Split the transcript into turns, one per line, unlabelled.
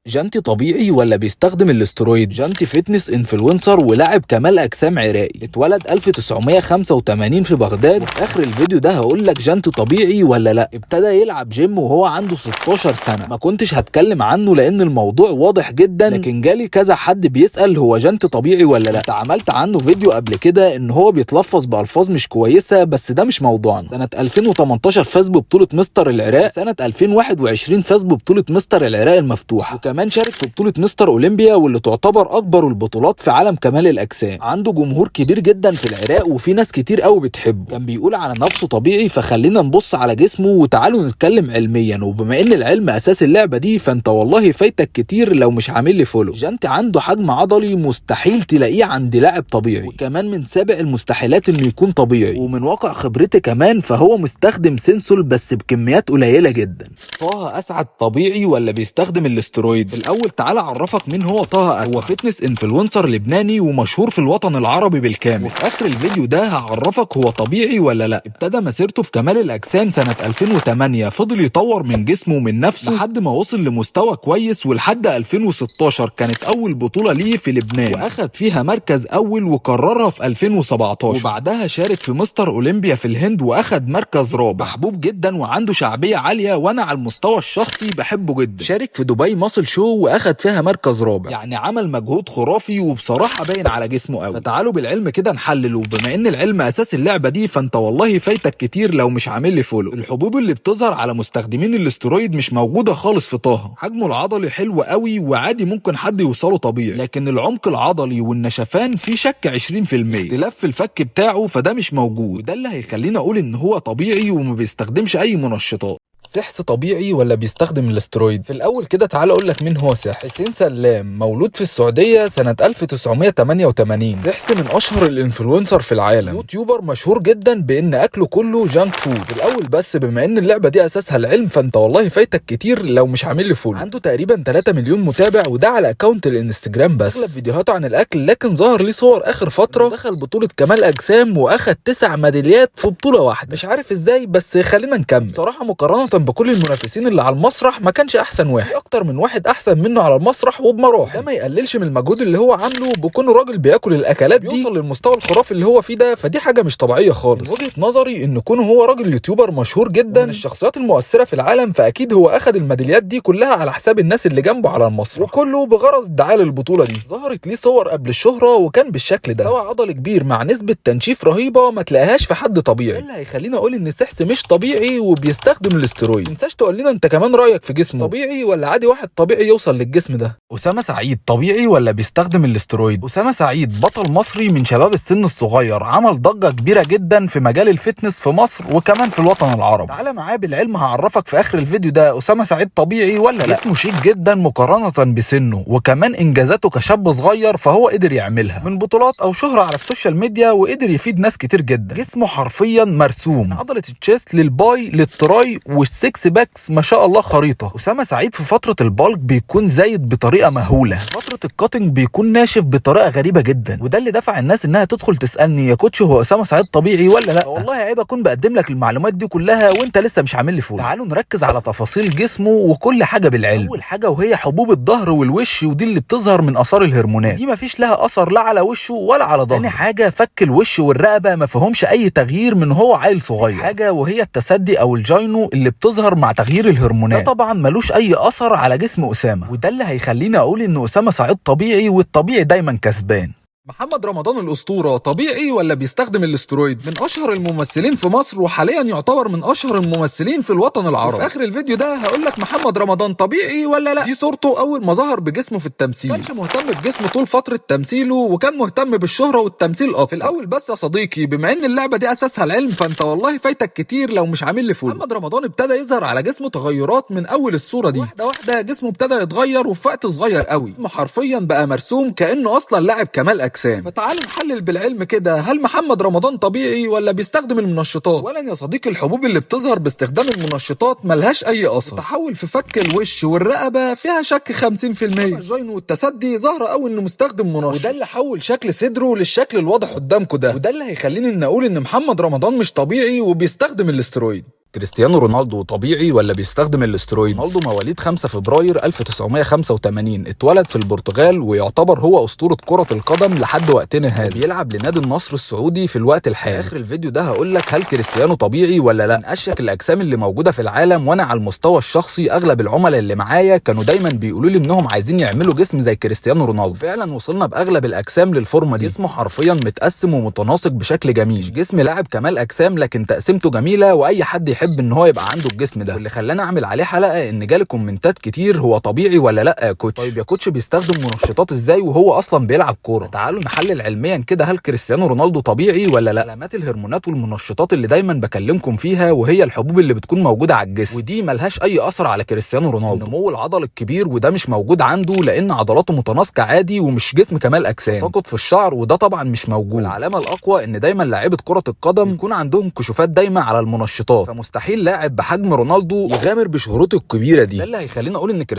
جانتي طبيعي ولا بيستخدم الاسترويد؟ جانتي فتنس انفلونسر ولاعب كمال اجسام عراقي، اتولد 1985 في بغداد. وفي اخر الفيديو ده هقول لك جانتي طبيعي ولا لا. ابتدى يلعب جيم وهو عنده 16 سنه. ما كنتش هتكلم عنه لان الموضوع واضح جدا، لكن جالي كذا حد بيسال هو جانتي طبيعي ولا لا. عملت عنه فيديو قبل كده ان هو بيتلفظ بالفاظ مش كويسه، بس ده مش موضوعنا. سنه 2018 فاز ببطوله مستر العراق، سنه 2021 فاز ببطوله مستر العراق المفتوح، وكمان شارك في بطولة مستر اولمبيا واللي تعتبر اكبر البطولات في عالم كمال الاجسام. عنده جمهور كبير جدا في العراق وفي ناس كتير قوي بتحبه. كان بيقول على نفسه طبيعي، فخلينا نبص على جسمه وتعالوا نتكلم علميا. وبما ان العلم اساس اللعبة دي، فانت والله فايتك كتير لو مش عامل لي فولو. جانتي عنده حجم عضلي مستحيل تلاقيه عند لاعب طبيعي، وكمان من سابق المستحيلات انه يكون طبيعي. ومن واقع خبرتي كمان فهو مستخدم سنسول بس بكميات قليلة جدا. طه اسعد طبيعي ولا بيستخدم الاسترويد؟ الاول تعالى اعرفك مين هو طه اسعد. هو فتنس انفلونسر لبناني ومشهور في الوطن العربي بالكامل. وفي اخر الفيديو ده هعرفك هو طبيعي ولا لا. ابتدى مسيرته في كمال الاجسام سنه 2008، فضل يطور من جسمه ومن نفسه لحد ما وصل لمستوى كويس، ولحد 2016 كانت اول بطوله ليه في لبنان، واخد فيها مركز اول وكررها في 2017. وبعدها شارك في مستر اولمبيا في الهند واخد مركز رابع. محبوب جدا وعنده شعبيه عاليه، وانا على المستوى الشخصي بحبه جدا. شارك في دبي ماسل شو واخد فيها مركز رابع، يعني عمل مجهود خرافي وبصراحه باين على جسمه قوي. فتعالوا بالعلم كده نحلله. بما ان العلم اساس اللعبه دي، فانت والله فايتك كتير لو مش عامل لي فولو. الحبوب اللي بتظهر على مستخدمين الاسترويد مش موجوده خالص في طه. حجمه العضلي حلو قوي وعادي ممكن حد يوصله طبيعي، لكن العمق العضلي والنشفان في شك 20%. اختلاف في الفك بتاعه فده مش موجود، وده اللي هيخلينا اقول ان هو طبيعي وما بيستخدمش اي منشطات. سحس طبيعي ولا بيستخدم الاسترويد؟ في الاول كده تعال اقول لك مين هو سحس. حسين سلام، مولود في السعوديه سنه 1988. سحس من اشهر الانفلونسر في العالم، يوتيوبر مشهور جدا بان اكله كله جانك فود. في الاول بس بما ان اللعبه دي اساسها العلم، فانت والله فايتك كتير لو مش عامل لي فولو. عنده تقريبا 3 مليون متابع، وده على اكونت الانستجرام بس. اغلب فيديوهاته عن الاكل، لكن ظهر ليه صور اخر فتره دخل بطوله كمال اجسام واخد 9 ميداليات في بطوله واحده. مش عارف ازاي، بس خلينا نكمل. صراحه مقارنه بكل المنافسين اللي على المسرح ما كانش احسن واحد، في اكتر من واحد احسن منه على المسرح وبمراحل. ده ما يقللش من المجهود اللي هو عامله، بكونه راجل بياكل الاكلات دي بيوصل للمستوى الخرافي اللي هو فيه ده، فدي حاجه مش طبيعيه خالص. من وجهه نظري ان كونه هو راجل يوتيوبر مشهور جدا من الشخصيات المؤثره في العالم، فاكيد هو اخد الميداليات دي كلها على حساب الناس اللي جنبه على المسرح، وكله بغرض الدعايه للبطوله دي. ظهرت ليه صور قبل الشهره وكان بالشكل ده، مستوى عضلي كبير مع نسبه تنشيف رهيبه ما تلاقيهاش في حد طبيعي. اللي هيخليني اقول ان سحس مش طبيعي وبيستخدم الاسترويد. ما تنساش تقول لنا انت كمان رايك في جسمه، طبيعي ولا عادي واحد طبيعي يوصل للجسم ده؟ اسامه سعيد طبيعي ولا بيستخدم الاسترويد؟ اسامه سعيد بطل مصري من شباب السن الصغير، عمل ضجه كبيره جدا في مجال الفتنس في مصر وكمان في الوطن العربي. تعالى معايا بالعلم، هعرفك في اخر الفيديو ده اسامه سعيد طبيعي ولا لا. جسمه شيك جدا مقارنه بسنه، وكمان انجازاته كشاب صغير فهو قدر يعملها من بطولات او شهره على السوشيال ميديا، وقدر يفيد ناس كتير جدا. جسمه حرفيا مرسوم من عضله التشيست للباي للتراي والسكس باكس، ما شاء الله خريطه. اسامه سعيد في فتره البالك بيكون زايد بطريقه مهوله، فتره الكاتنج بيكون ناشف بطريقه غريبه جدا، وده اللي دفع الناس انها تدخل تسالني يا كوتش هو اسامه سعيد طبيعي ولا لا. والله عيب اكون بقدم لك المعلومات دي كلها وانت لسه مش عامل لي فولو. تعالوا نركز على تفاصيل جسمه وكل حاجه بالعلم. اول حاجه وهي حبوب الظهر والوش، ودي اللي بتظهر من اثار الهرمونات، دي مفيش لها اثر لا على وشه ولا على ظهره. تاني حاجه فك الوش والرقبه ما فيهمش اي تغيير من هو عيل صغير. حاجه وهي التسدي او الجاينو اللي بتظهر مع تغيير الهرمونات، ده طبعا ملوش اي اثر على جسم اسامه، وده اللي هيخليني اقول ان اسامه سعيد طبيعي، والطبيعي دايما كسبان. محمد رمضان الأسطورة طبيعي ولا بيستخدم الاسترويد؟ من أشهر الممثلين في مصر، وحاليا يعتبر من أشهر الممثلين في الوطن العربي. في آخر الفيديو ده هقول لك محمد رمضان طبيعي ولا لا. دي صورته أول ما ظهر بجسمه في التمثيل، كانش مهتم بجسمه طول فترة تمثيله، وكان مهتم بالشهرة والتمثيل أكتر. في الأول بس يا صديقي، بما إن اللعبة دي أساسها العلم، فأنت والله فايتك كتير لو مش عامل لي فولو. محمد رمضان ابتدى يظهر على جسمه تغيرات من أول الصورة دي، واحدة واحدة جسمه ابتدى يتغير، وفي وقت صغير قوي جسمه حرفيا بقى مرسوم كأنه أصلا لاعب كمال أجسام. فتعالوا نحلل بالعلم كده، هل محمد رمضان طبيعي ولا بيستخدم المنشطات؟ اولا يا صديقي، الحبوب اللي بتظهر باستخدام المنشطات ملهاش اي اثر. التحول في فك الوش والرقبه فيها شك 50%. الجاين والتسدي ظاهره قوي انه مستخدم منشط، وده اللي حول شكل صدره للشكل الواضح قدامكم ده، وده اللي هيخليني ان اقول ان محمد رمضان مش طبيعي وبيستخدم الاسترويد. كريستيانو رونالدو طبيعي ولا بيستخدم الاسترويد؟ رونالدو مواليد 5 فبراير 1985، اتولد في البرتغال ويعتبر هو اسطوره كره القدم لحد وقتنا هذا. بيلعب لنادي النصر السعودي في الوقت الحالي. اخر الفيديو ده هقول لك هل كريستيانو طبيعي ولا لا. من اشيك الاجسام اللي موجوده في العالم، وانا على المستوى الشخصي اغلب العملاء اللي معايا كانوا دايما بيقولوا لي انهم عايزين يعملوا جسم زي كريستيانو رونالدو. فعلا وصلنا باغلب الاجسام للفورمه دي. جسمه حرفيا متقسم ومتناسق بشكل جميل، مش جسم لاعب كمال اجسام لكن تقسيمته جميله واي حد يحب ان هو يبقى عنده الجسم ده. واللي خلاني اعمل عليه حلقه ان جالي كومنتات كتير هو طبيعي ولا لا يا كوتش. طيب يا كوتش بيستخدم منشطات ازاي وهو اصلا بيلعب كوره؟ تعالوا نحلل علميا كده هل كريستيانو رونالدو طبيعي ولا لا. علامات الهرمونات والمنشطات اللي دايما بكلمكم فيها، وهي الحبوب اللي بتكون موجوده على الجسم، ودي ملهاش اي اثر على كريستيانو رونالدو. النمو العضلي الكبير وده مش موجود عنده لان عضلاته متناسقه عادي ومش جسم كمال اجسام. تساقط في الشعر وده طبعا مش موجود. العلامه الاقوى ان دايما لاعيبه كره القدم يكون عندهم كشوفات دايما على المنشطات، فمستحيل لاعب بحجم رونالدو يغامر بشهرته الكبيره دي. ده اللي هيخليني اقول ان